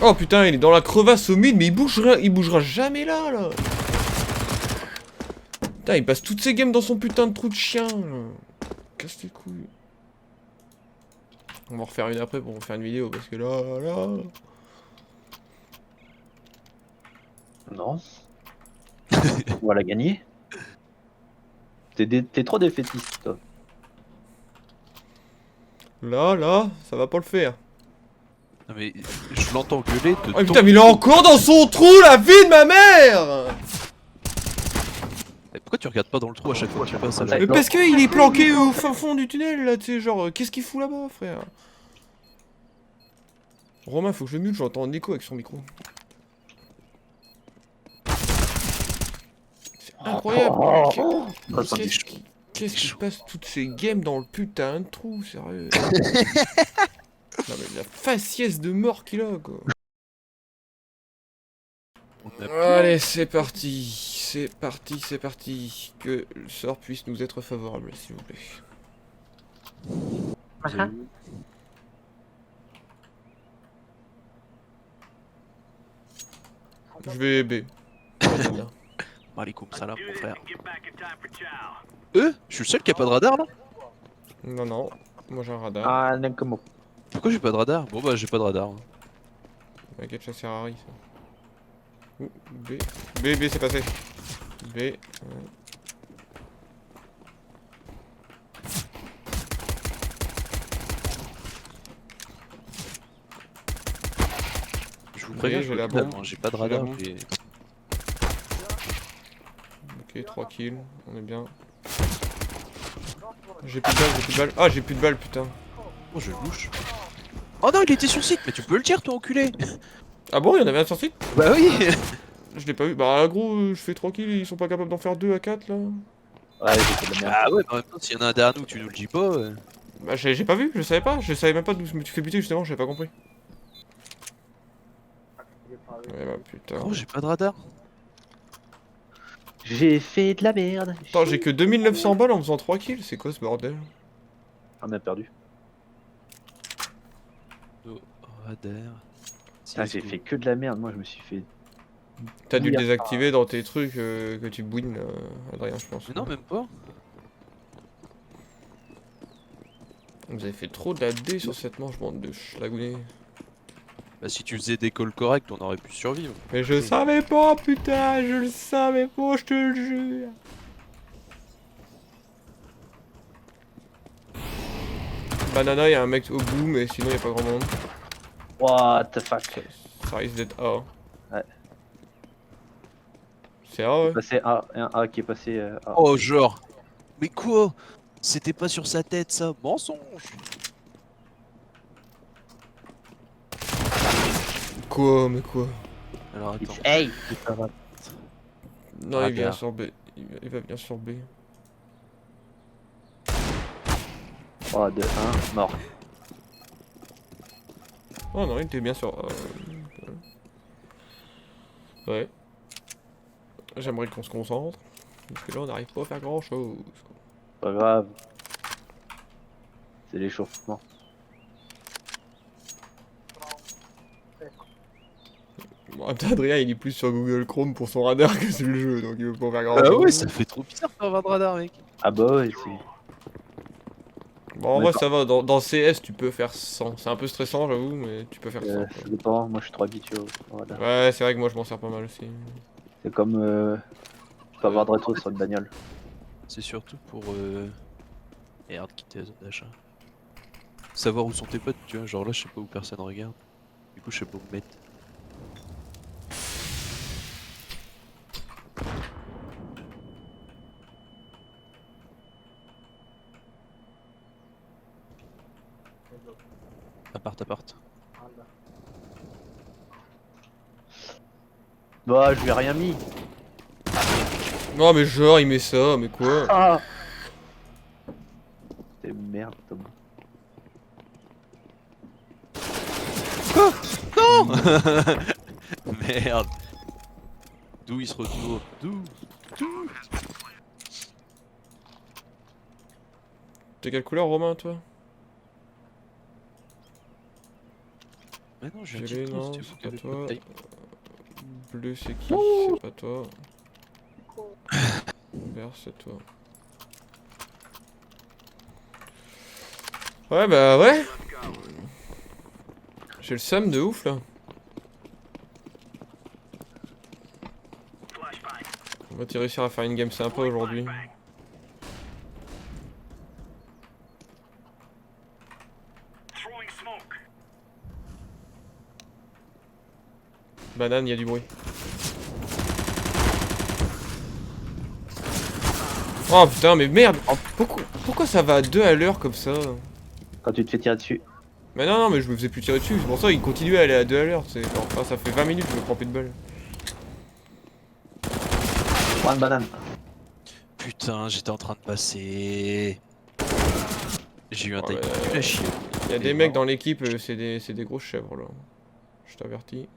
Oh putain, il est dans la crevasse au mid, mais il bougera jamais là. Putain, il passe toutes ses games dans son putain de trou de chien. Casse les couilles. On va en refaire une après pour faire une vidéo, parce que là... Non. On va la gagner. T'es trop défaitiste, toi. Là, ça va pas le faire. Non mais je l'entends gueuler de Oh putain, mais il est encore dans son trou, la vie de ma mère! Pourquoi tu regardes pas dans le trou à chaque fois que tu passes à la... Mais parce qu'il est planqué au fin fond du tunnel, là, tu sais, genre, qu'est-ce qu'il fout là-bas, frère? Romain, faut que je mute, j'entends Nico avec son micro. C'est incroyable. Qu'est-ce qui passe toutes ces games dans le putain de trou, sérieux? Non mais la faciès de mort qu'il a, quoi. Allez, c'est parti. C'est parti. Que le sort puisse nous être favorable, s'il vous plaît. Je vais B. Malikum salam, mon frère. Je suis le seul qui a pas de radar, là? Non, moi j'ai un radar. Ah, Nenkomo. Pourquoi j'ai pas de radar? Bon bah j'ai pas de radar. T'inquiète, ça sert à rien, ça. Ouh, B, c'est passé. B. Je vous préviens, j'ai la bombe. j'ai pas de radar. Et... Ok, 3 kills, on est bien. J'ai plus de balles, Ah, j'ai plus de balles, putain. Oh, je louche. Oh non, il était sur site, mais tu peux le dire, toi, enculé. Ah bon, il y en avait un sur site? Bah oui. Je l'ai pas vu. Bah gros, je fais 3 kills, ils sont pas capables d'en faire 2 à 4 là. Ouais, j'ai fait de la merde. Ah ouais, mais en même temps, s'il y en a un derrière nous, tu nous le dis pas. Bah j'ai pas vu, je savais même pas d'où je me suis fait buter justement, j'avais pas compris. Ouais bah putain. Oh, j'ai pas de radar. J'ai fait de la merde. Attends, j'ai que 2900 balles en faisant 3 kills, c'est quoi ce bordel? On a perdu. Oh, radar. Ah, j'ai fait que de la merde, moi je me suis fait. T'as dû le désactiver dans tes trucs que tu bouines, Adrien, je pense. Mais non, même pas. Vous avez fait trop de la D sur cette manche, bande de schlagounets. Bah si tu faisais des calls corrects, on aurait pu survivre. Mais je savais pas, putain, je le savais pas, je te le jure. Banana, y'a un mec au bout, mais sinon y'a pas grand monde. What the fuck. Ça risque d'être A. Ouais. C'est A, ouais. Passé A, un A qui est passé A. Oh, genre. Mais quoi? C'était pas sur sa tête, ça. Mensonge. Quoi, mais quoi? Alors attends. Hey! Non, Ah, il vient bien. sur B. Il va venir sur B. 3, 2, 1, mort. Oh non, il était bien sur A. Ouais. J'aimerais qu'on se concentre. Parce que là, on n'arrive pas à faire grand chose. Pas grave. C'est l'échauffement. Bon, attends, Adrien, il est plus sur Google Chrome pour son radar que sur le jeu, donc il veut pas faire grand Ah chose. ouais, ça fait trop bizarre de pas avoir de radar, mec. Ah bah ouais, c'est. Bon, en vrai, ça va. Dans CS, tu peux faire 100. C'est un peu stressant, j'avoue, mais tu peux faire 100. Ça dépend, moi je suis trop habitué au radar. Ouais, c'est vrai que moi, je m'en sers pas mal aussi. C'est comme. Pas avoir de rétro sur une bagnole. C'est surtout pour merde, quitter la zone d'achat. Savoir où sont tes potes, tu vois. Genre là, je sais pas où personne regarde. Du coup, je sais pas où me mettre. Appart. Bah, je lui ai rien mis. Non, mais genre, il met ça, mais quoi? Ah! C'est merde, Tom. Non. Merde. D'où il se retourne? D'où? T'es quelle couleur, Romain, toi? Mais non, je viens de Violet, dire non, tous, tu c'est vois, pas que toi. taille. Bleu, c'est qui? C'est pas toi. Vert, c'est toi. Ouais, bah ouais. J'ai le seum de ouf là. On va réussir à faire une game sympa aujourd'hui. Banane, il y a du bruit. Oh putain, mais merde! Pourquoi ça va à 2 à l'heure comme ça? Quand tu te fais tirer dessus. Mais non, non, mais je me faisais plus tirer dessus, c'est pour ça qu'il continue à aller à 2 à l'heure. C'est genre, enfin, ça fait 20 minutes que je me prends plus de balles. Prends une banane. Putain, j'étais en train de passer. J'ai eu un Oh, timing mais, nul à chier. Il y a Et des mecs marrant. dans l'équipe, c'est des grosses chèvres là. Je t'avertis.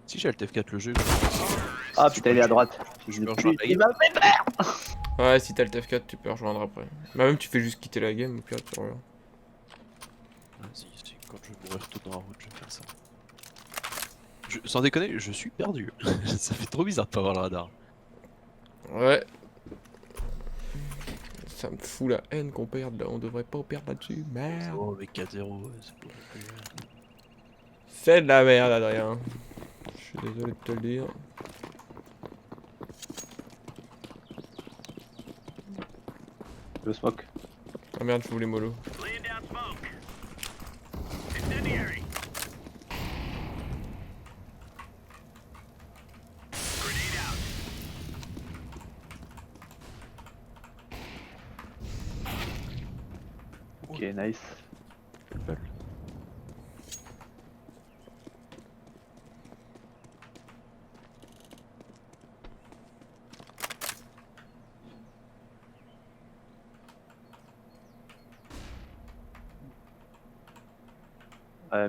Si j'ai Alt F4 le jeu. Ah putain, il est à droite. Je me rejoins la Il game. m'a fait peur. Ouais, si t'as le TF4, tu peux rejoindre après. Bah, même tu fais juste quitter la game, au pire, tu reviens. Vas-y, quand je vais mourir tout dans la route, je vais faire ça. Sans déconner, je suis perdu. Ça fait trop bizarre de pas avoir le radar. Ouais. Ça me fout la haine qu'on perde là, on devrait pas perdre là-dessus, merde. Oh, mais 4-0, c'est pas non plus. C'est de la merde, Adrien. Je suis désolé de te le dire. Le smoke. Ah merde, je voulais mollo. Ok, nice.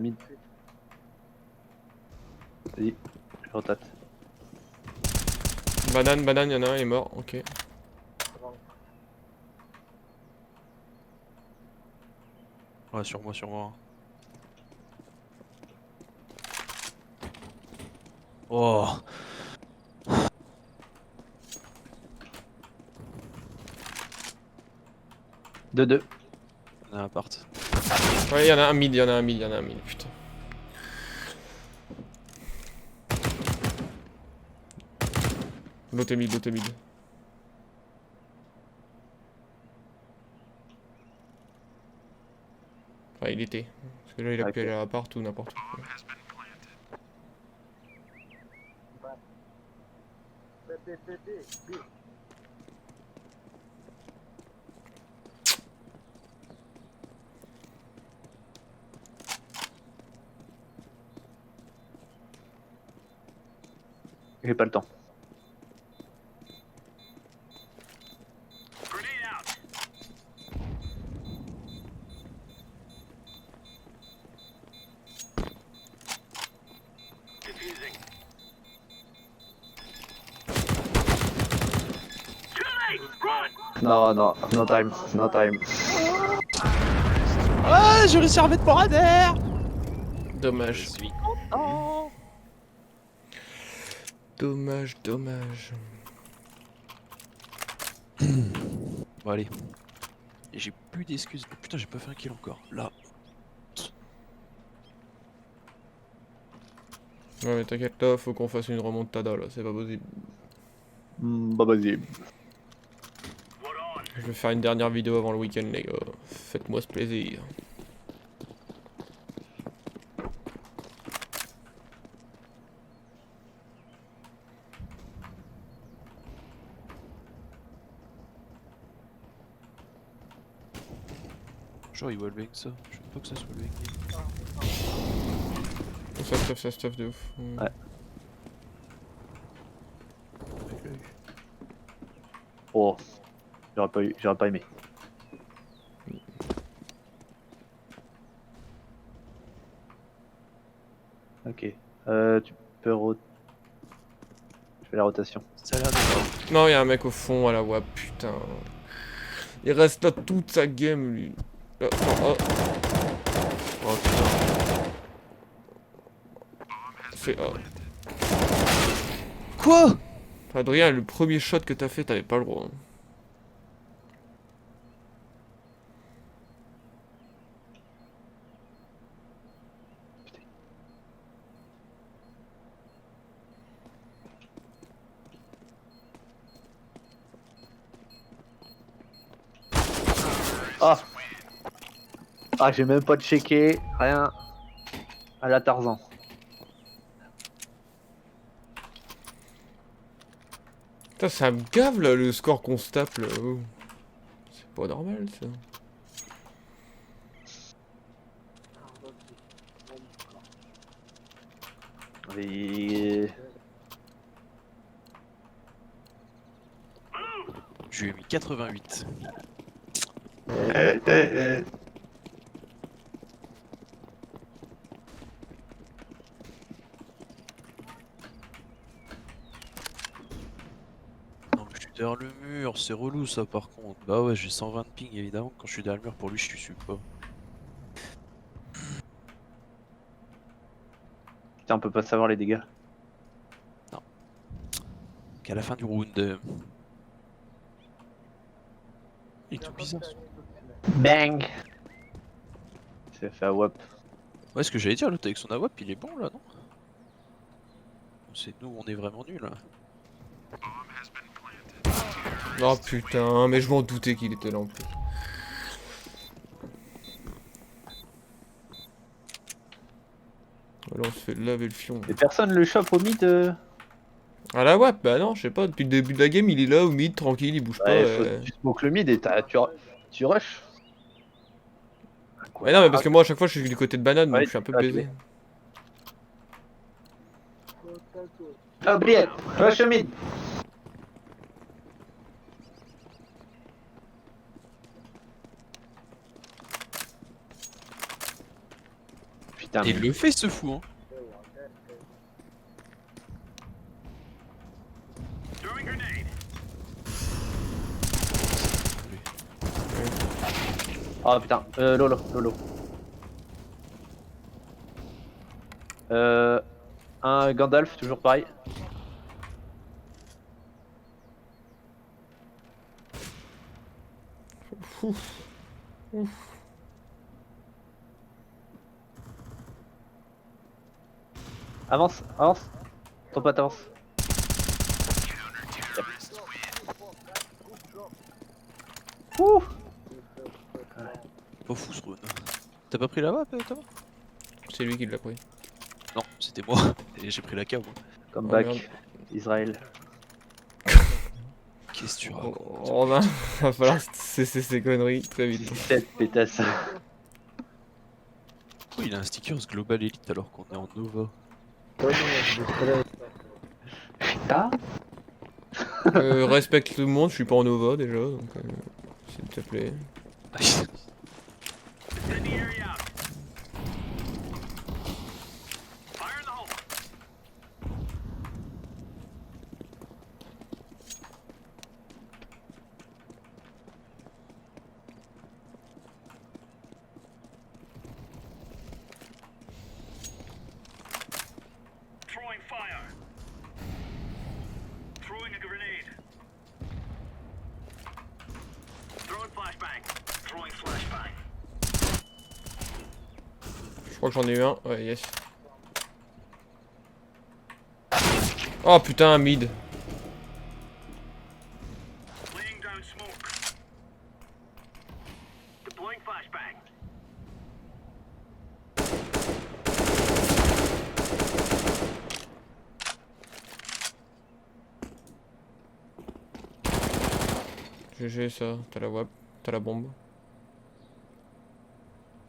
Mid. Vas-y, je rotate. Banane, banane, y'en a un, il est mort, ok. Ouais, sur moi, sur moi. Oh, 2-2. on a un appart. Ouais, y'en a un mid, y'en a un mid, y'en a un mid, putain. L'autre est mid, l'autre est mid. Enfin, il était. Parce que là, il a Ok. pu aller à l'appart ou n'importe où. J'ai pas le temps. Non, non, no time, no time. Ah, j'ai réussi à remettre mon radar. Dommage. Je suis content. Dommage, dommage. Bon, allez. Et j'ai plus d'excuses. Oh, putain, j'ai pas fait un kill encore. Là. Ouais, mais t'inquiète là, faut qu'on fasse une remontada là, c'est pas possible. Bah vas-y. Je vais faire une dernière vidéo avant le week-end, les gars. Faites-moi ce plaisir. Genre, il wallbang ça. Je veux pas que ça soit wallbang. Ça stuff de ouf. Ouais. Oh. J'aurais pas aimé. Ok. Tu peux Je fais la rotation. Ça a l'air d'être. Non, y'a un mec au fond à la WAP, putain. Il reste là toute sa game, lui. Oh, oh, Oh putain. c'est... oh. Quoi? Adrien, le premier shot que t'as fait, t'avais pas le droit. Hein. Ah. Ah, j'ai même pas checké, rien. À la Tarzan. Putain, ça me gave là, le score qu'on se tape là. Oh. C'est pas normal ça. Et... Je lui ai mis 88. Non mais je suis derrière le mur, c'est relou ça par contre. Bah ouais, j'ai 120 de ping évidemment, quand je suis derrière le mur pour lui je suis pas. Putain, on peut pas savoir les dégâts. Qu'à la fin du round. Il est tout bizarre. Bang. C'est fait à WAP. Ouais, ce que j'allais dire, l'autre avec son AWP il est bon là, non? C'est nous, on est vraiment nuls là. Oh putain, mais je m'en doutais qu'il était là en plus. Là on se fait laver le fion. Et personne le chope au mid Ah la WAP, bah non, je sais pas, depuis le début de la game il est là au mid, tranquille, il bouge pas. Ouais, tu smoke le mid et tu rush. Mais non, mais parce que moi à chaque fois je suis du côté de banane, donc Ouais, je suis un peu tu vas baisé. Ah, Briette, rush au mid. Putain, Et il le fait ce fou, hein. oh putain, Lolo. Un Gandalf, toujours pareil. Ouf. Avance. Ton pote avance. Ouh. Pas fou ce round. T'as pas pris la WAP, Thomas? C'est lui qui l'a pris. Non, c'était moi. Et j'ai pris la KO. Comeback. merde. Israël. Qu'est-ce que tu Oh, racontes? oh, ben, va falloir cesser ces conneries très vite. 17 pétasses. Pourquoi il a un stickers Global Elite alors qu'on est en Nova? Ah. Respecte tout le monde, je suis pas en Nova déjà, donc s'il te plaît. Je crois que j'en ai eu un, ouais, yes. Oh putain, mid. GG ça, t'as la WAP, t'as la bombe.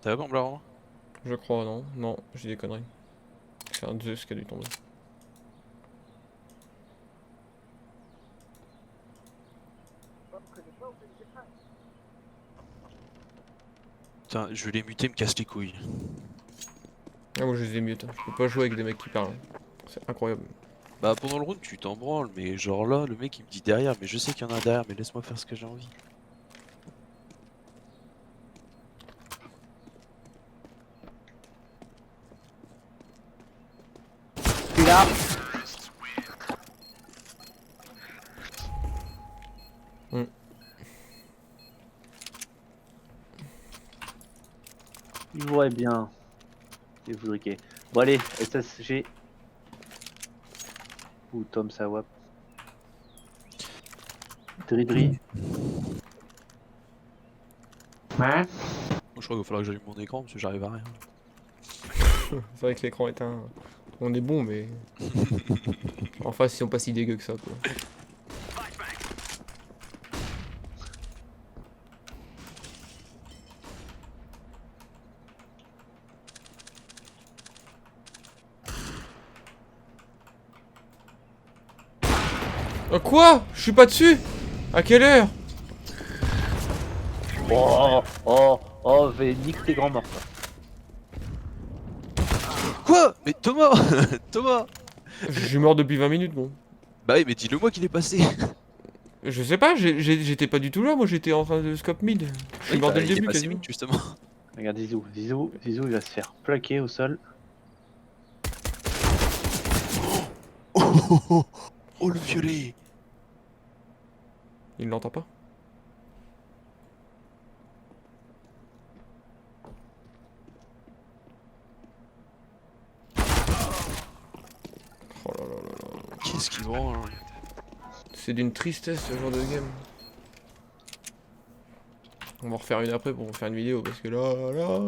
T'as la bombe là, Romain? Je crois, non? Non, j'ai des conneries. C'est un Zeus qui a dû tomber. Putain, je vais les muter, me casse les couilles. Ah, moi je les ai mute. Je peux pas jouer avec des mecs qui parlent. C'est incroyable. Bah pendant le round tu t'en branles, mais genre là le mec il me dit derrière, mais je sais qu'il y en a derrière, mais laisse-moi faire ce que j'ai envie. Tu là. Il voudrait bien. Il voudrait qu'il. Bon allez, SSG. Ou Tom Sawap. Dridri. Moi Hein? je crois qu'il va falloir que j'allume mon écran parce que j'arrive à rien. C'est vrai que l'écran est un. On est bon, mais. Enfin, si on pas si dégueu que ça, quoi. Quoi? Je suis pas dessus? À quelle heure? Oh, nique tes grands morts. Quoi? Mais Thomas Thomas! Je suis mort depuis 20 minutes, bon. Bah oui mais dis-le moi qu'il est passé. Je sais pas, j'étais pas du tout là, moi j'étais en train de scope mid. Je suis Oui, mort bah, dès le il est début passé quasiment. vite, justement. Regarde Zizou, il va se faire plaquer au sol. Oh le violet! Il l'entend pas. Oh là là là là. Qu'est-ce qu'il branle? C'est d'une tristesse ce genre de game. On va en refaire une après pour faire une vidéo parce que là.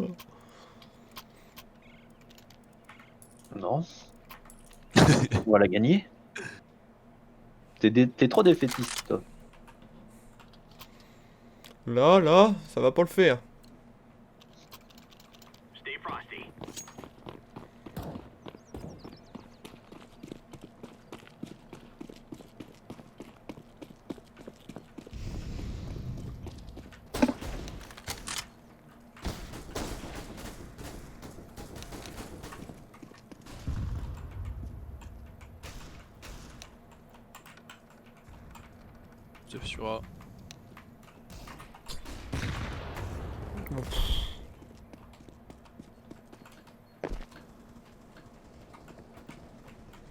Non. On va la gagner. T'es trop défaitiste, toi. Là, ça va pas le faire. Sauf sur A.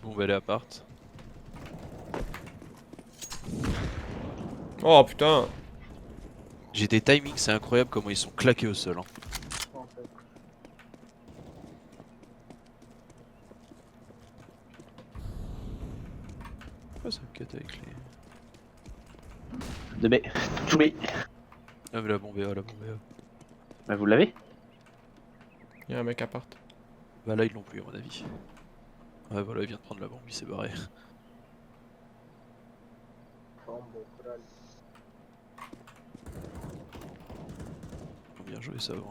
Bon bah elle est appart. Oh putain. J'ai des timings, c'est incroyable comment ils sont claqués au sol. Hein. Pourquoi ça me cut avec les... De B. To B. Ah mais la bombe est A, la bombe est A. Bah, vous l'avez? Y'a un mec à part. Bah là ils l'ont plus à mon avis. Ouais voilà, il vient de prendre la bombe, il s'est barré. Bien joué ça va.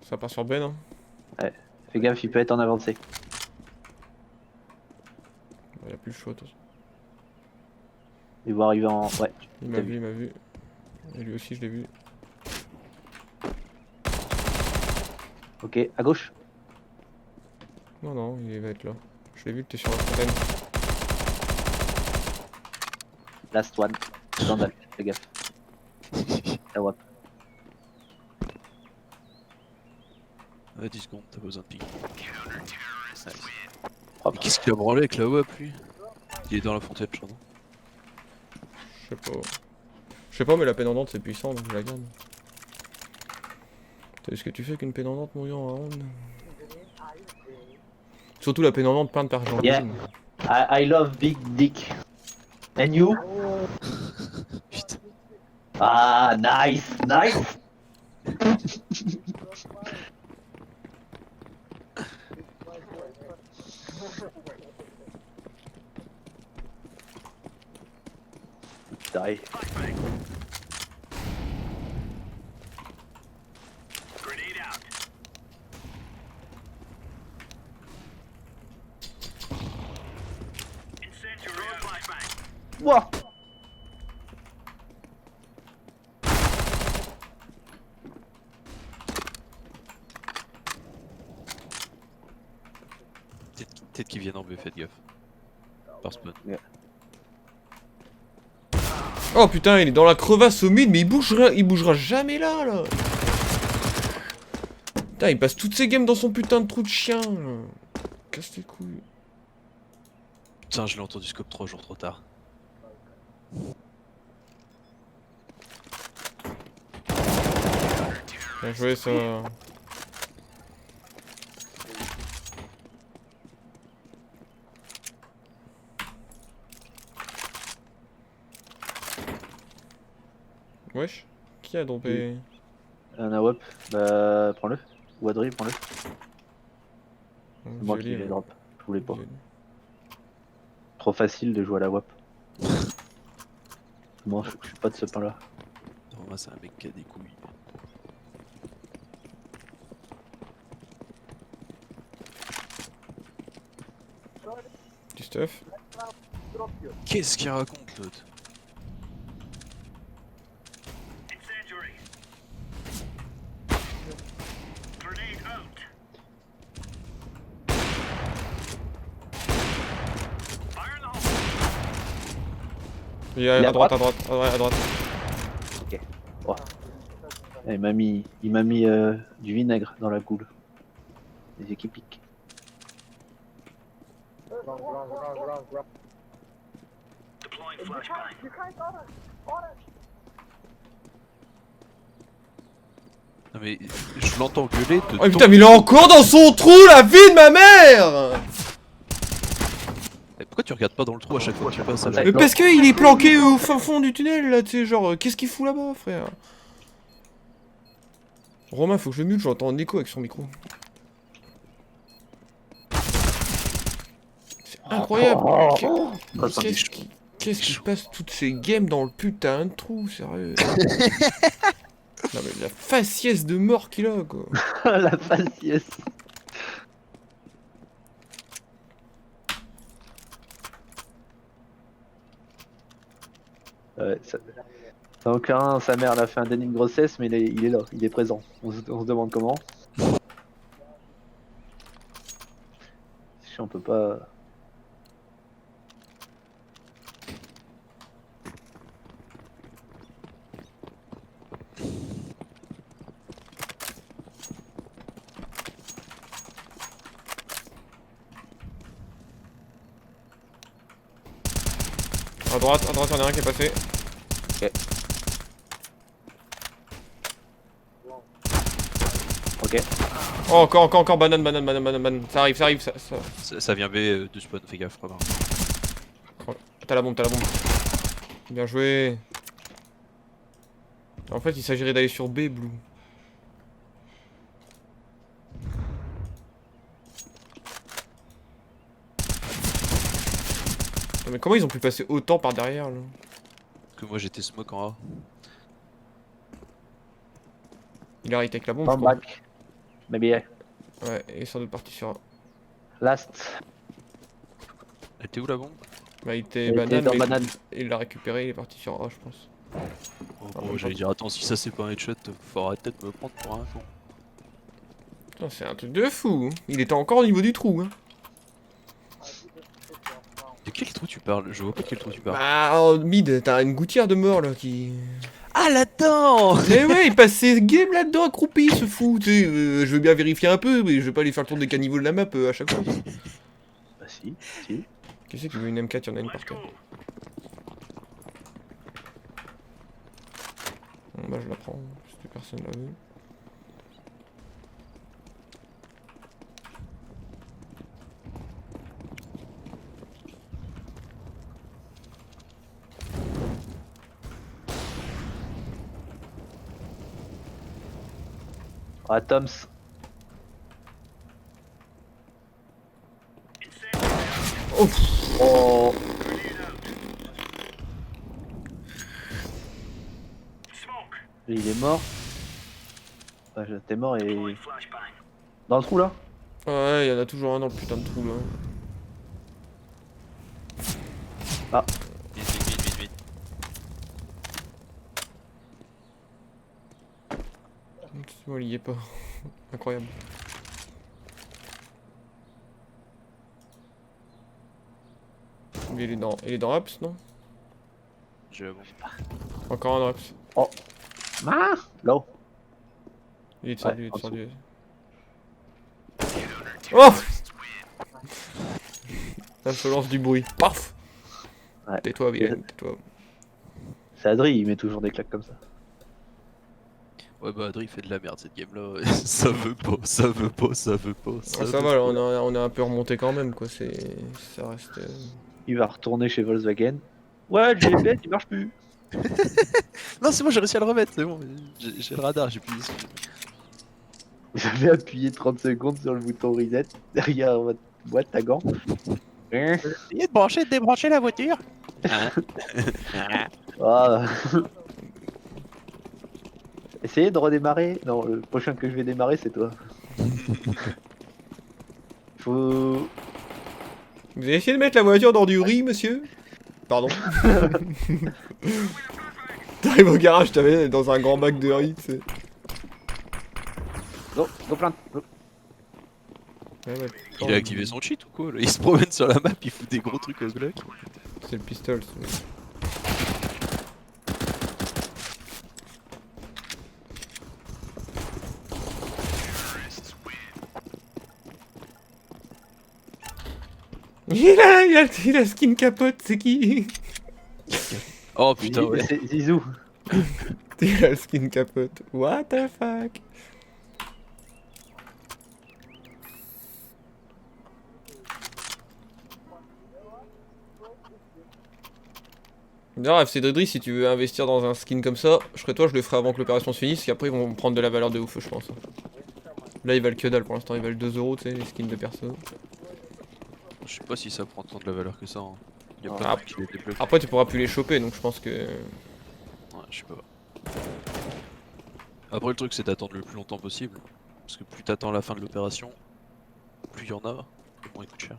Ça part sur Ben, hein. Fais gaffe, il peut être en avancée. Y'a plus le choix, de toute façon. Il va arriver en. Ouais. Il m'a vu, il m'a vu. Et lui aussi, je l'ai vu. Ok, à gauche. Non, non, il va être là. Je l'ai vu, t'es sur la fontaine. Last one. Scandale, fais gaffe. Ah ouais. Ouais 10 secondes, t'as pas besoin de ping. Nice. Propre. Qu'est-ce qu'il a branlé avec la WAP lui? Il est dans la fontaine je crois non? Je sais pas. Je sais pas, mais la pénandante c'est puissant, donc je la garde. T'as vu ce que tu fais qu'une pénandante mouillant en round? Surtout la pénandante peinte par Argentine. Yeah. I love big dick. And you? Putain. Ah, nice, nice. Die. Wouah. Peut-être qu'ils viennent en B, faites gaffe. Par spawn. Oh putain, il est dans la crevasse au mid, mais il bougera jamais là. Putain, il passe toutes ses games dans son putain de trou de chien. Là. Casse les couilles. Putain, je l'ai entendu scope 3 jours trop tard. Bien joué ça. Wesh, qui a droppé? Un AWP, bah prends-le. Ou Adri, prends-le. Oh, C'est moi qui joli, l'ai ouais. drop. Je voulais pas. Joli. Trop facile de jouer à la WAP. Moi, je suis pas de ce pain-là. Non, moi, c'est un mec qui a des couilles. Du stuff. Qu'est-ce qu'il raconte l'autre? Il est à droite, à droite, à droite. Ok. Oh. Il m'a mis du vinaigre dans la goule. Les équipes piquent. Non mais je l'entends gueuler de Oh putain, mais il est encore dans son trou, la vie de ma mère! Pourquoi tu regardes pas dans le trou à chaque fois que tu passes à la... Mais parce qu'il est planqué au fin fond du tunnel là, tu sais, genre, qu'est-ce qu'il fout là-bas, frère? Romain, faut que je mute, j'entends un écho avec son micro. C'est incroyable! Qu'est-ce qui passe toutes ces games dans le putain de trou, sérieux? Non mais la faciès de mort qu'il a, quoi. La faciès. Ouais, ça... Donc sa mère elle a fait un déni de grossesse, mais il est là, il est présent. On se demande comment. Si on peut pas... À droite, y'en a un qui est passé. Ok. Oh, encore, banane. Ça arrive, ça. Ça vient B de spawn, fais gaffe, Romain. Oh, t'as la bombe. Bien joué. En fait, il s'agirait d'aller sur B, Blue. Attends, mais comment ils ont pu passer autant par derrière, là? Parce que moi j'étais smoke en A. Il arrête avec la bombe, je crois. Back. Maybe yeah. Ouais, et sans doute parti sur A. Last. Elle était où la bombe? Bah, il était Elle était banane, dans mais banane. il l'a récupéré, il est parti sur A, je pense. Oh, j'allais dire, attends, si ça c'est pas un headshot, faut arrêter de me prendre pour un con. Putain, c'est un truc de fou. Hein. Il était encore au niveau du trou. Hein. De quel trou tu parles? Je vois pas de quel trou tu parles. Bah, en mid, t'as une gouttière de mort là qui. Ah là-dedans! Mais ouais, il passe ses games là-dedans accroupi, ce fou. Tu sais, je veux bien vérifier un peu, mais je vais pas aller faire le tour des caniveaux de la map à chaque fois. Bah si. Qui c'est qui veut une M4? Y'en a une par terre. Bon, bah, je la prends, parce que personne l'a vu. Ah, Toms. Oh, Oh. Il est mort. Ah, t'es mort et... Dans le trou là? ouais, y'en a toujours un dans le putain de trou là. Ah. Vite. Bon, il y est pas. Incroyable. Il est dans Ups, non? J'avoue. Encore un Ups. Ah là-haut. Il est descendu, Ouais, il est en descendu. Oh! Insolence du bruit. Paf! Ouais. Tais-toi, Vilaine, tais-toi. C'est Adri, il met toujours des claques comme ça. Ouais, bah Adri fait de la merde cette game là. Ça veut pas, ça veut pas, ça veut pas. Ah, ça va, là, on a un peu remonté quand même, quoi. Ça reste. Il va retourner chez Volkswagen. Ouais, le GPS il marche plus. Non, c'est bon, j'ai réussi à le remettre, c'est bon. J'ai le radar, j'ai plié dessus. J'avais appuyé 30 secondes sur le bouton reset derrière votre boîte à gants. Essayez de brancher, de débrancher la voiture. Ah. Essayez de redémarrer. Non, le prochain que je vais démarrer, c'est toi. Faut. Vous avez essayé de mettre la voiture dans du riz, monsieur? Pardon? T'arrives au garage, t'avais dans un grand bac de riz, tu sais. Go plainte. Ouais, ouais. Il a activé son cheat ou quoi là? Il se promène sur la map, il fout des gros trucs au Glock. C'est le pistolet. Il a skin capote, c'est qui? Oh putain, ouais. C'est Zizou. Il a le skin capote. What the fuck? D'ailleurs, FC Dredri, si tu veux investir dans un skin comme ça, je serais toi, je le ferai avant que l'opération se finisse, et après ils vont prendre de la valeur de ouf, je pense. Là, ils valent que dalle pour l'instant, ils valent 2 euros, tu sais, les skins de perso. Je sais pas si ça prend tant de la valeur que ça. Hein. Il y a Ah, plein de trucs qui les débloquent. Après, tu pourras plus les choper, donc je pense que. Ouais, je sais pas. Après, le truc, c'est d'attendre le plus longtemps possible. Parce que plus t'attends la fin de l'opération, plus il y en a, et moins il coûte cher.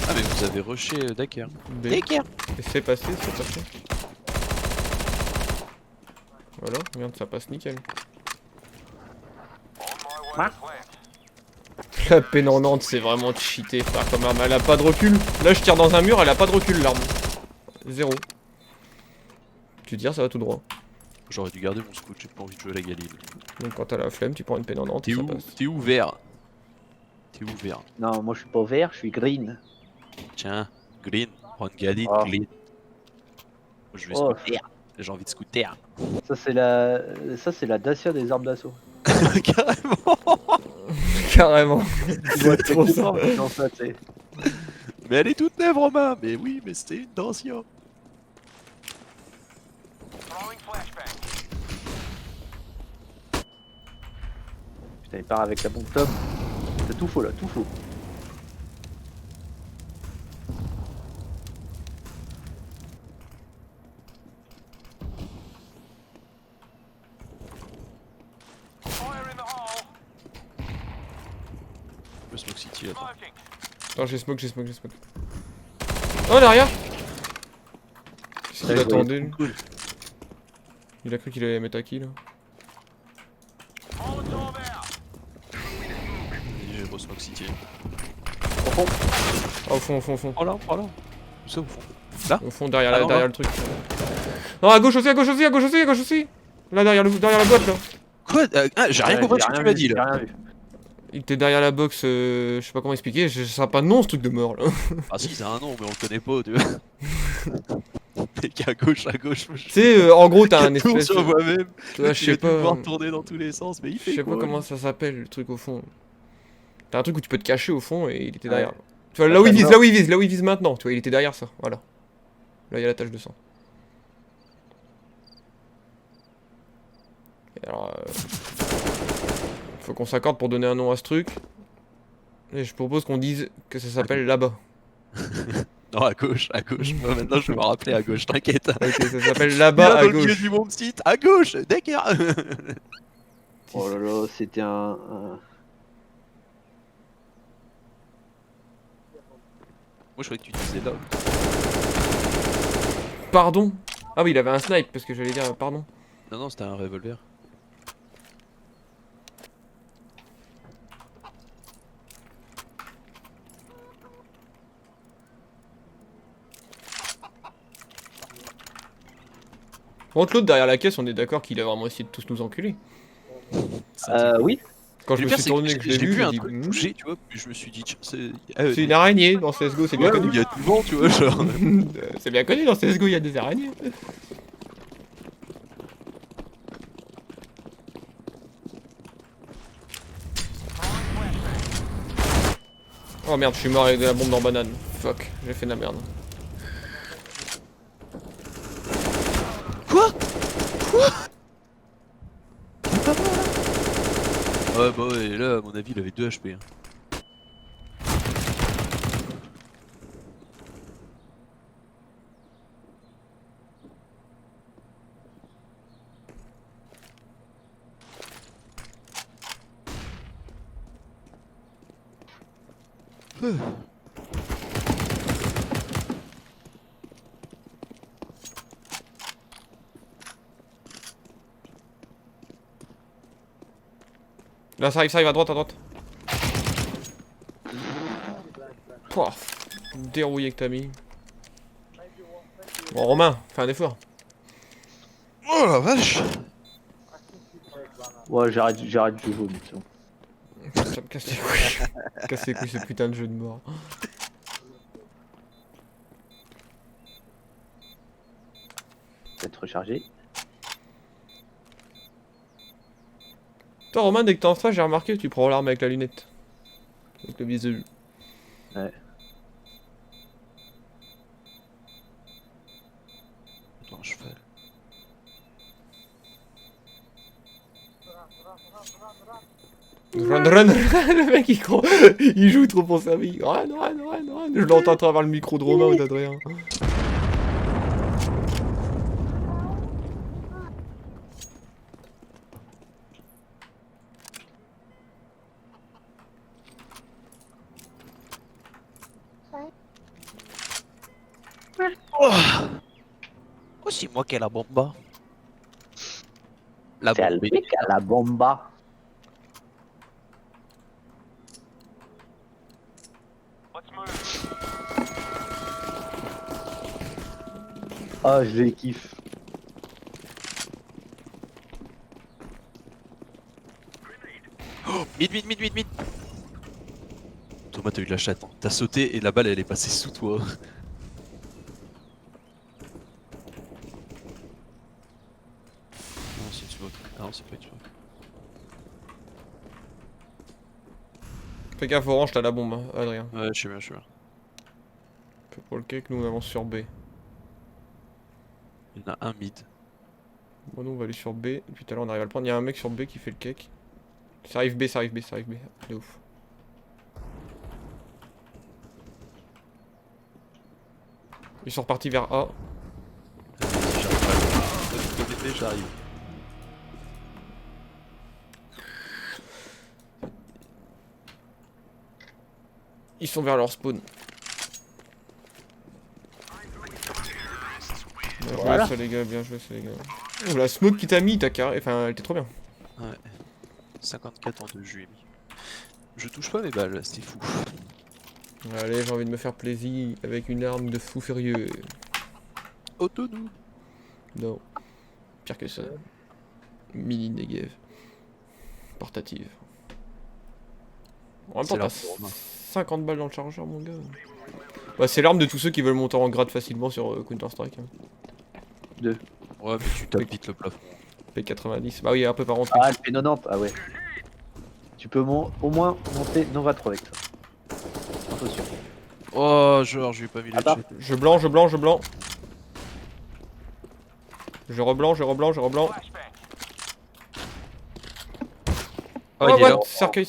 Ah, mais vous avez rushé Dakar. Dakar! Et c'est passé, c'est passé. Voilà, regarde, ça passe nickel. La P90, c'est vraiment cheaté, frère, comme arme. Elle a pas de recul. Là, je tire dans un mur, elle a pas de recul, l'arme. Zéro. Tu tires, ça va tout droit. J'aurais dû garder mon scout, j'ai pas envie de jouer à la Galil. Donc, quand t'as la flemme, tu prends une P90 T'es et ça où? passe. T'es où vert? T'es où vert? Non, moi je suis pas vert, je suis green. Tiens, green, prends une Galil, Oh. green. Moi je vais Oh. scooter. J'ai envie de scooter. Ça c'est la Dacia des armes d'assaut. Carrément! Carrément. C'est trop ça. Non, ça c'est. Mais elle est toute neuve, Romain! Mais oui, mais c'était une d'ancien. Putain, il part avec la bombe top. C'est tout faux là, tout faux. Le Smoke City, attends. Attends, j'ai smoke. Oh, derrière! Qu'est-ce qu'il Ouais, attendait, lui? cool. Il a cru qu'il allait mettre à qui, là? Et Re Smoke City. Au fond. Ah, au fond. Oh là, oh là. Où ça au fond? Au fond, derrière, Ah, non, derrière non. le truc. Non, à gauche aussi. Là, derrière la boîte, là. Quoi? Ah, j'ai rien Ouais, compris de j'ai ce que tu rien m'as vu, dit j'ai là. rien vu. Il était derrière la box, je sais pas comment expliquer, ça a pas de nom ce truc de mort là. Ah si, c'est un nom, mais on le connaît pas, tu vois. Mec, à gauche, Tu sais, en gros, t'as un espèce. sur moi-même. Tu vois, je sais pas. pouvoir tourner dans tous les sens, mais il Je fait sais quoi pas comment ça s'appelle le truc au fond. T'as un truc où tu peux te cacher au fond et il était derrière. Ouais. Tu vois, là où il vise, là où il vise maintenant, tu vois, il était derrière ça, voilà. Là, il y a la tache de sang. Et alors, faut qu'on s'accorde pour donner un nom à ce truc. Et je propose qu'on dise que ça s'appelle là-bas. Non, à gauche, à gauche. Moi, maintenant, je vais me rappeler à gauche, t'inquiète. Ok, ça s'appelle Là, là-bas à dans le milieu gauche. du monde site, à gauche, d'accord. Oh là là, c'était un. Moi, je croyais que tu disais là. Pardon. Ah oui, il avait un snipe parce que j'allais dire pardon. Non, non, c'était un revolver. Contre l'autre derrière la caisse, on est d'accord qu'il a vraiment essayé de tous nous enculer. Oui. Quand je Le me pire, suis c'est que tourné et que je l'ai j'ai vu, vu j'ai un dit. truc Hmm, bouger, tu vois, puis je me suis dit, tiens, c'est une araignée dans CSGO, c'est bien ouais, connu. il y a du vent, tu vois, genre. C'est bien connu dans CSGO, il y a des araignées. Oh merde, je suis mort avec de la bombe dans banane. Fuck, j'ai fait de la merde. Quoi? Ouais, bah ouais, et là, à mon avis, il avait 2 HP. Hein. Là, ça arrive à droite, à droite. Oh, dérouillé que t'as mis. Bon, Romain, fais un effort. Oh la vache! Ouais, j'arrête de jouer, mais c'est bon. Ça me casse les couilles. Casse les couilles ce putain de jeu de mort. Peut-être rechargé. Toi, Romain, dès que t'es en stage, j'ai remarqué que tu prends l'arme avec la lunette. Avec le visu. Ouais. Attends, je fais. Run, run, run, le mec il joue trop pour sa vie. Run, run, run, run. Je l'entends à travers le micro de Romain ou d'Adrien. Oh, c'est moi qui ai la bomba. La C'est bombe. le mec à la bomba. Ah, je les kiffe. Mid. Thomas, t'as eu de la chatte. Hein. T'as sauté et la balle, elle est passée sous toi. Non, c'est une smoke. Ah non, c'est pas une smoke. Fais gaffe, Orange, t'as la bombe, hein, Adrien. Ouais, je suis bien. Pour le cake, nous on avance sur B. Il y en a un mid. Bon, nous on va aller sur B. Et puis tout à l'heure on arrive à le prendre. Il y a un mec sur B qui fait le cake. Ça arrive B, ça arrive B. De ouf. Ils sont repartis vers A. J'arrive. Ils sont vers leur spawn. Bien joué Voilà. ça les gars, bien joué ça les gars. Oh, la smoke qui t'a mis, t'as carré. Enfin, elle était trop bien. Ouais. 54 en 2 juillet. Je touche pas mes balles, c'était fou. Allez, j'ai envie de me faire plaisir avec une arme de fou furieux. Autonou. Non. Pire que ça. Mini Negev. Portative. En même temps, C'est t'as l'arme de Romain. 50 balles dans le chargeur, mon gars. Bah, c'est l'arme de tous ceux qui veulent monter en grade facilement sur Counter-Strike. Hein. Ouais, mais tu tapes vite le plafond. P90. Bah oui, un peu par rentrée. Ah, le P90. Ah ouais. Tu peux au moins monter Nova 3 avec ça. Attention. Oh, genre, je lui ai pas mis le Attends. chat. Je blanc. Je reblanc. Oh, Oh, il est what là. Cercueil.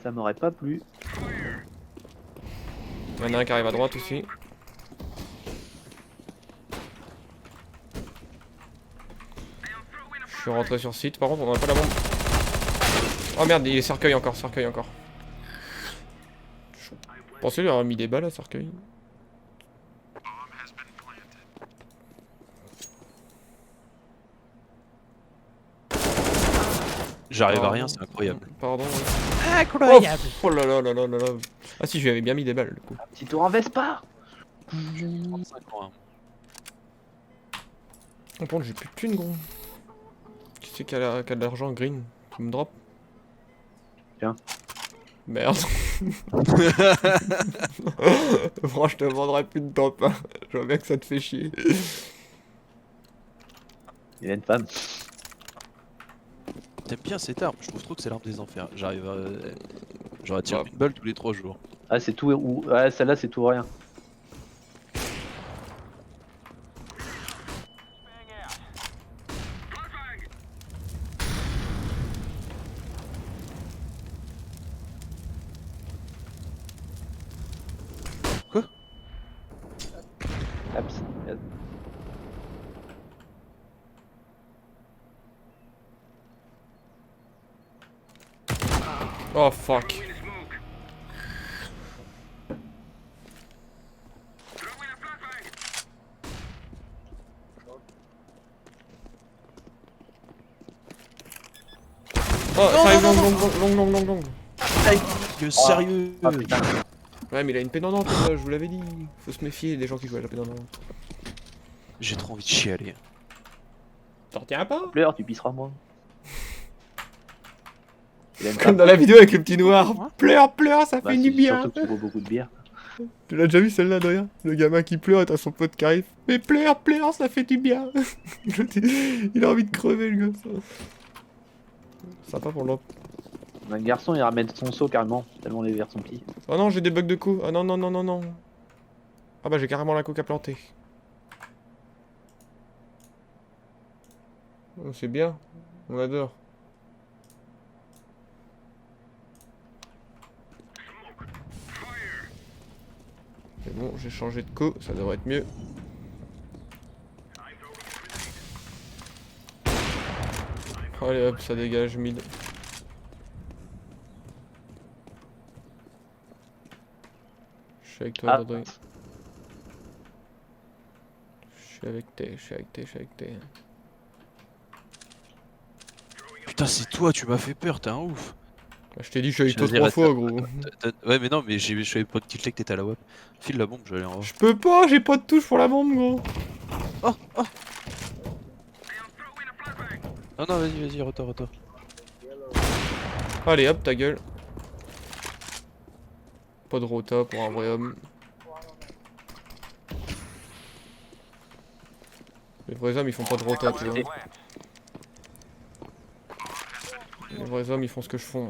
Ça m'aurait pas plu. Il y en a un qui arrive à droite aussi. Je suis rentré sur site, par contre on a pas la bombe. Oh merde, il est cercueil encore. Je pensais lui avoir mis des balles à cercueil. J'arrive à rien, c'est incroyable. Pardon. Incroyable. Oh là là là là là là. Ah si, je lui avais bien mis des balles du coup. Petit tour en Vespa. 35 ans, hein. Par contre, j'ai plus de thunes, gros. Qui c'est qui a de l'argent green? Tu me drop? Tiens. Merde. Franchement, je te vendrai plus de top. Hein. Je vois bien que ça te fait chier. Il y a une femme. T'aimes bien cette arme? Je trouve trop que c'est l'arme des enfers. J'arrive à. J'aurais tiré Bah. une balle tous les 3 jours. Ah, c'est tout ou. Ah, celle-là, c'est tout ou rien. Quoi? Abs. Oh fuck. Oh, ça arrive long. Sérieux? Ah putain. Ouais, mais il a une pédante, je vous l'avais dit. Faut se méfier des gens qui jouent à la pédante. J'ai trop envie de chialer. T'en retiens pas? Pleure, tu pisseras moins. Il a une Comme femme. dans la vidéo avec le petit noir. Pleure, ça Bah, fait c'est du bien. surtout que tu bois beaucoup de bière. Tu l'as déjà vu celle-là, Adrien? Le gamin qui pleure et t'as son pote qui arrive. Mais pleure, ça fait du bien. Il a envie de crever, le gosse. Sympa pour l'autre. Un garçon, il ramène son seau carrément, tellement les verres sont petits. Oh non, j'ai des bugs de coups. Ah non. Ah bah j'ai carrément la coque à planter. Oh, c'est bien. On adore. C'est bon, j'ai changé de co, ça devrait être mieux. Allez hop, ça dégage mid. Je suis avec toi, Ah. Dodri. Je suis avec T. Putain, c'est toi, tu m'as fait peur, t'es un ouf. Ah, je t'ai dit, je suis avec toi Vas-y, 3 reste fois, là. gros. Ouais, mais non, mais je savais pas de kill que t'étais à la web. File la bombe, je vais aller en haut. Je peux pas, j'ai pas de touche pour la bombe, gros. Oh. Non, vas-y, retour. Allez hop, ta gueule. Pas de rota pour un vrai homme. Les vrais hommes ils font pas de rota, tu vois. Les vrais hommes ils font ce que je fais.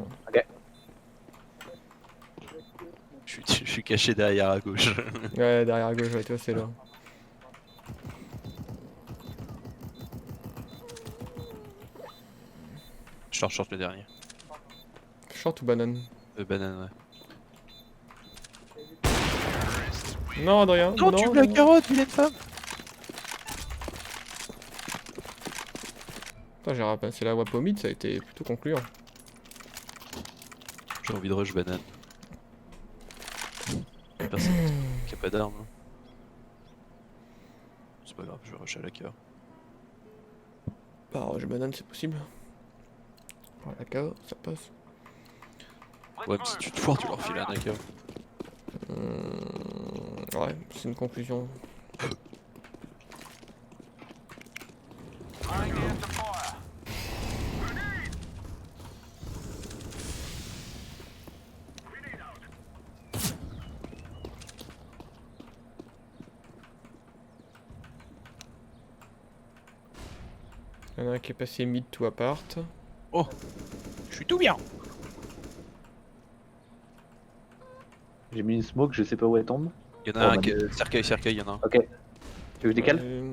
Je suis caché derrière à gauche. Ouais, derrière à gauche, ouais, tu vois, c'est là. Short le dernier. Short ou banane? Banane, ouais. Non, Adrien. Non, tu me la carotte, vilaine femme! Putain, j'ai repassé la WAP au mid, ça a été plutôt concluant. J'ai envie de rush banane. Personne qui a pas d'armes. Hein. C'est pas grave, je vais rush à la cave. Bah, rush banane, c'est possible. Voilà, la cave, ça passe. Ouais, mais si tu te foires, tu leur files un AK. Ouais, c'est une conclusion. Il y en a un qui est passé mid to apart. Oh! Je suis tout bien! J'ai mis une smoke, je sais pas où elle tombe. Y'en a Oh, un bah, qui cercueil, y'en a un. Ok. Tu veux décaler?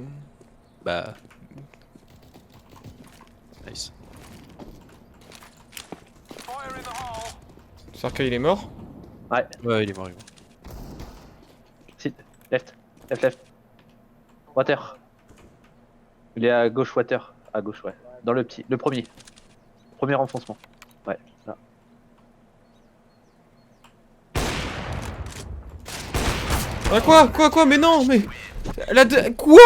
Bah. Nice. Cercueil il est mort. Ouais, Ouais, il est mort. sit, left, water. Il est à gauche, water. À gauche, ouais. Dans le petit, le premier. Premier enfoncement. Ouais, là. Ah quoi? Mais non, mais... Quoi?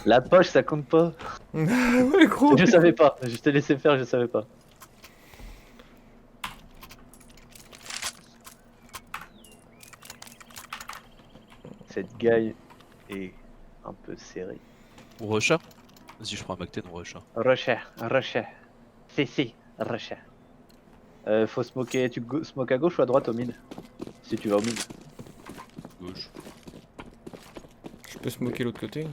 La poche, ça compte pas. Ouais, gros. Je savais pas, je t'ai laissé faire, je savais pas. Cette gueule est un peu serrée. Ou Russia. Vas-y, je prends un Macten ou Russia. Rusher. Si, Rusher. Faut smoker, smoke à gauche ou à droite au mid? Si tu vas au mid. Gauche. Je peux se moquer l'autre côté.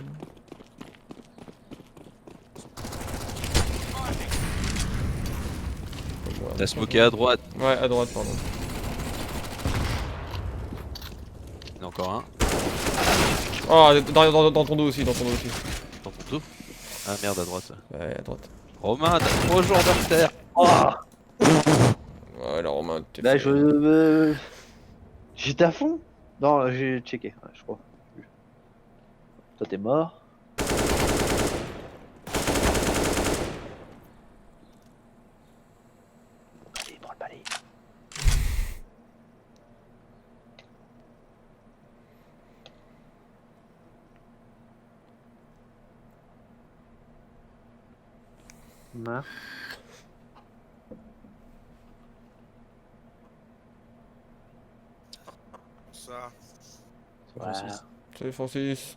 T'as smoké à droite. Ouais, à droite, pardon. Il y en a encore un. Oh, dans ton dos aussi, dans ton dos aussi. Dans ton dos. Ah merde, à droite. Ouais, à droite. Romain, t'as 3 jours d'after. Oh Ouais, alors Romain, t'es Là, fait. j'étais à fond. Non, j'ai checké, ouais, je crois. Toi, t'es mort. Allez, prends le balai. Mince. Ça. Voilà. Salut Francis.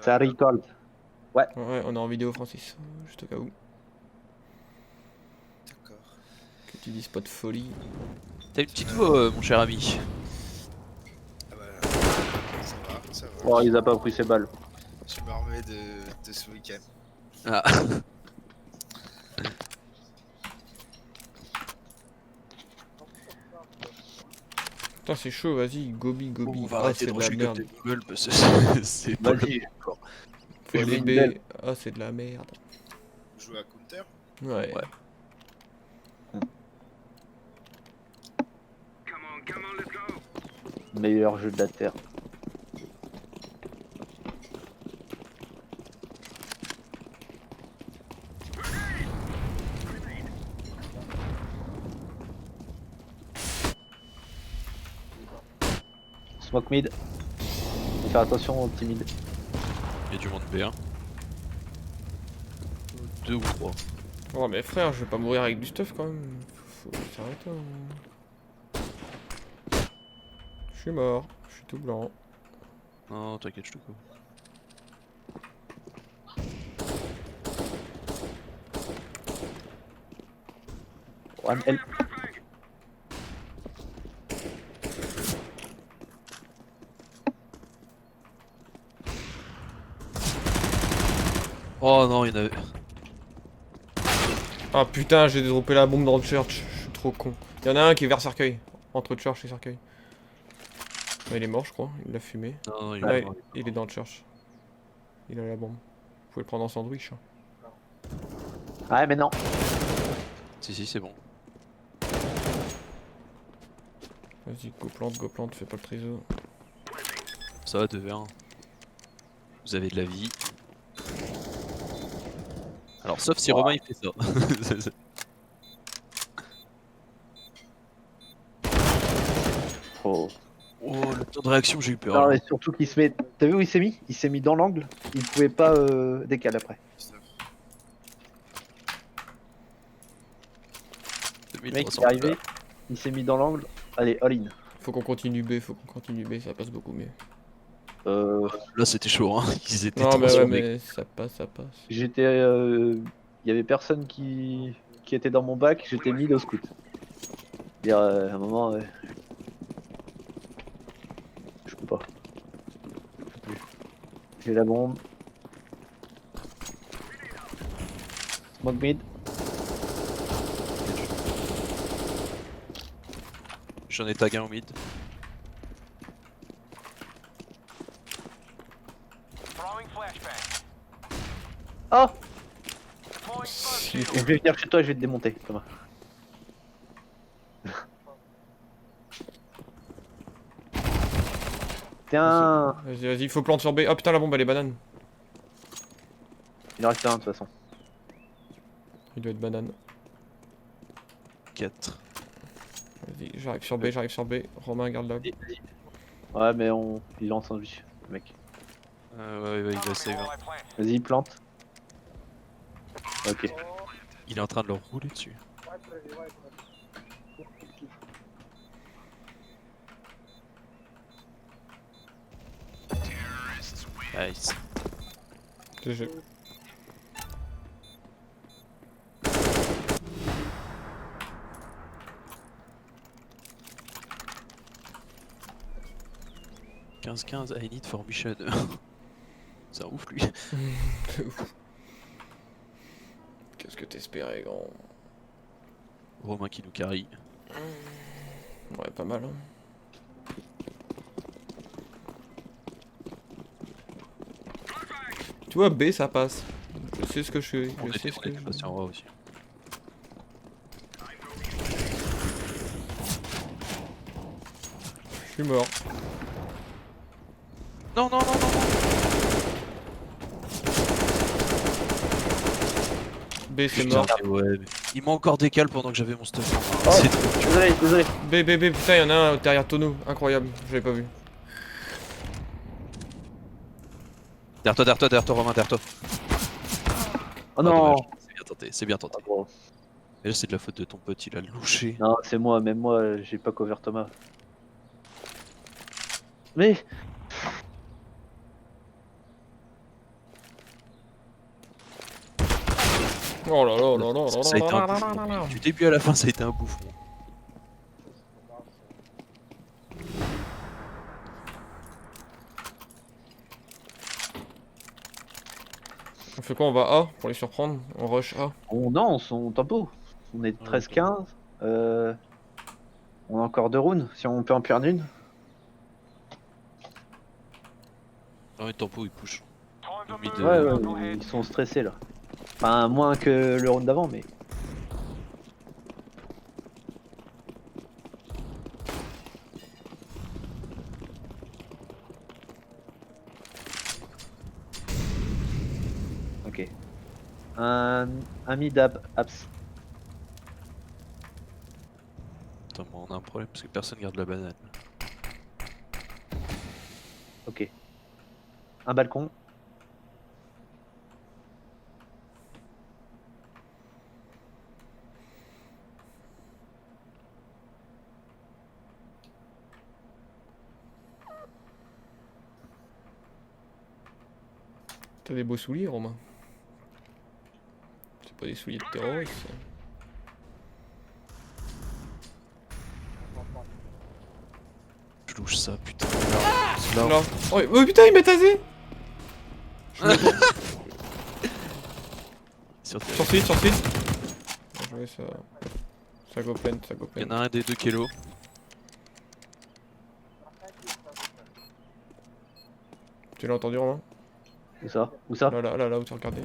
Ça record. Ouais, on est en vidéo Francis, juste au cas où. D'accord. Que tu dises pas de folie. T'as une petite voix, mon cher ami. Ah bah, ça va. Oh, il a pas pris ses balles. Je me remets de ce week-end. Ah. Putain, c'est chaud, vas-y, gobi. Bon, on va Ah, arrêter c'est de de la rusher comme merde. des Google parce que c'est pas le Vas-y. encore. Faut Je aller mets une B. belle. Ah, c'est de la merde. Vous jouez à Counter? Ouais. Ouais. Meilleur jeu de la Terre. Smoke mid. Faut faire attention au petit mid. Il y a du monde B1. 2 ou 3. Oh, mais frère, je vais pas mourir avec du stuff quand même. Faut s'arrêter. Hein. Je suis mort, je suis tout blanc. Non, t'inquiète, je te coupe. One L. Oh non, il y en avait. Ah putain, j'ai droppé la bombe dans le church, je suis trop con. Il y en a un qui est vers cercueil, entre church et cercueil. Ouais, il est mort, je crois, il l'a fumé. Non, non, il Ah, est mort. il est dans le church. Il a la bombe. Vous pouvez le prendre en sandwich. Hein. Ouais, mais non. Si, c'est bon. Vas-y, go plante, fais pas le trésor. Ça va, 2v1. Vous avez de la vie. Alors, sauf si Romain il fait ça. Oh. Oh, le temps de réaction, j'ai eu peur. Non, là. mais surtout qu'il se met. T'as vu où il s'est mis? Il s'est mis dans l'angle. Il pouvait pas décaler après. Le mec il est arrivé. Il s'est mis dans l'angle. Allez, all in. Faut qu'on continue B, ça passe beaucoup mieux. Là, c'était chaud, hein. Ils étaient Non, trop bah sur ouais, mes- mais ça passe. J'étais. Il y avait personne qui était dans mon bac. J'étais mis au scout. Dire à un moment. Je peux pas. J'ai la bombe. Smoke mid. J'en ai tagué un au mid. Oh! Si, Je vais venir chez toi et je vais te démonter, Thomas. Tiens! Vas-y, faut plante sur B. Oh putain, la bombe elle est banane. Il en reste un de toute façon. Il doit être banane. 4. Vas-y, j'arrive sur B. Romain, garde là. Ouais, mais il lance en sandwich, le mec. Ouais, il va save. Hein. Vas-y, plante. Ok. Il est en train de leur rouler dessus. Nice. GG. « 15-15, I need formation. » C'est un ouf lui. De ouf. Qu'est-ce que t'espérais, grand? Romain qui nous carry. Ouais, pas mal. Hein. Tu vois, B ça passe. Je sais ce que je fais. On Je sais était, ce on que était je... passé en roi aussi. Je suis mort. Non, non, non, non, non. B c'est Putain, mort. mais ouais, mais... Il m'a encore décalé pendant que j'avais mon stuff en main. Oh. C'est trop dur. Désolé, désolé. B, putain, y'en a un derrière tonneau. Incroyable, j'avais pas vu. Derrière toi, Romain, derrière toi. Oh non. dommage. C'est bien tenté, c'est bien tenté. Ah, bon. Mais là, c'est de la faute de ton pote, il a louché. Non, c'est moi, même moi, j'ai pas cover Thomas. Mais Oh là là là là là Ça a été un là là là là là. bouffon. Du début à la fin, ça a été un bouffon. On fait quoi? On va A pour les surprendre? On rush A? non, on sont tempo. On est 13-15. On a encore 2 rounds, si on peut en perdre une. Non, mais tempo, il push. Au mid, Ouais, ils sont stressés là. Enfin, moins que le round d'avant, mais. Ok. Un mid abs. Attends, moi, on a un problème parce que personne garde la banane. Ok. Un balcon. T'as des beaux souliers, Romain. C'est pas des souliers de terroriste. Ça. Je louche ça, putain. Là. Oh, oh putain, il m'a tasé! Sur Sur site, sur site. Bien joué, ça. Ça go plein, ça go Il y plein. en a un des 2 kilos. Tu l'as entendu, Romain? Où ça? Où ça? Là où tu regardais.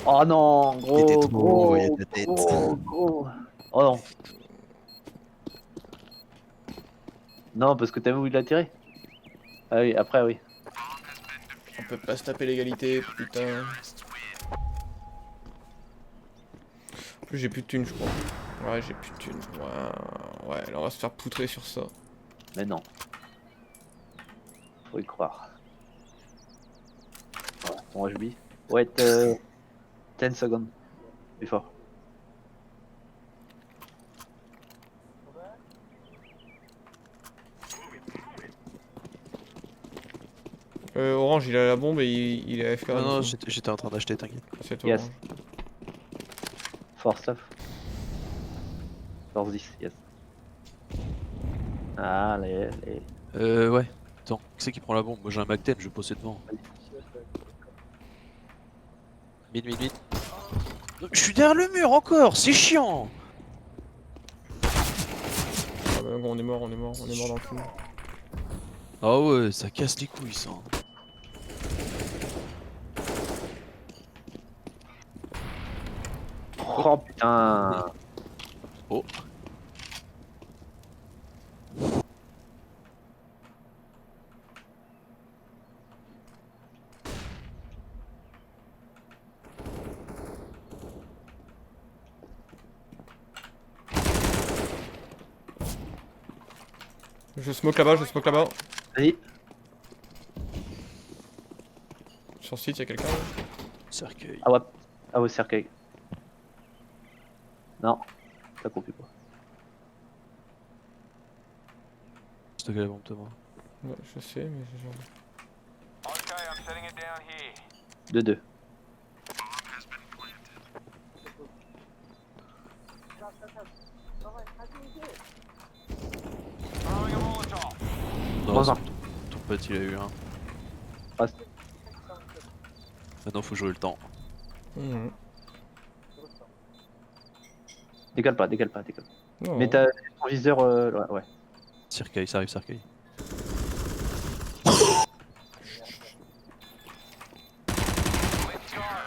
Oh non, Il était gros, trop, il y a gros, de la tête. gros. Oh non. Non, parce que t'as vu où il a tiré? Ah oui, après oui. On peut pas se taper l'égalité, putain. En plus, j'ai plus de thunes, je crois. Ouais, j'ai plus de thunes. Ouais, là, on va se faire poutrer sur ça. Mais non. Faut y croire. Voilà, ton HB. Wait 10 secondes. Before. Orange, il a la bombe et il est AFK. Non, non, donc, j'étais en train d'acheter, t'inquiète. c'est toi, Yes. Orange. For stuff. For this, yes. Ah, allez. Ouais. Attends, qui c'est qui prend la bombe? Moi j'ai un Mac-10, je vais passer devant. Mid. Je suis derrière le mur encore, c'est chiant! Ah bah, on est mort dans le trou. Ah ouais, ça casse les couilles ça. Oh putain. Oh. Je smoke là-bas, Vas-y. Sur site, y'a quelqu'un là. Cercueil. Ah ouais. Ah ouais, cercueil. Non. T'as compris quoi. stocker la bombe de moi. Ouais, je sais, mais j'ai genre... 2-2. Non, Moins c'est un. ton pote il a eu un. Ah, Maintenant faut jouer le temps. Mhm. décale pas, décale pas, décale pas. Non, Mais t'as ton viseur, ouais. Cercueil, ça arrive cercueil.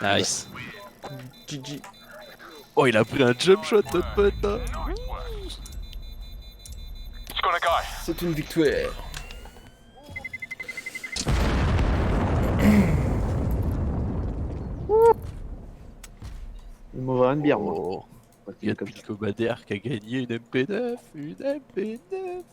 Nice. GG. Oh il a pris un jump shot notre pote là. C'est une victoire. Il m'ouvre une bière, moi. Oh. Ouais, Il y a comme depuis le Commander qui a gagné une MP9. Une MP9.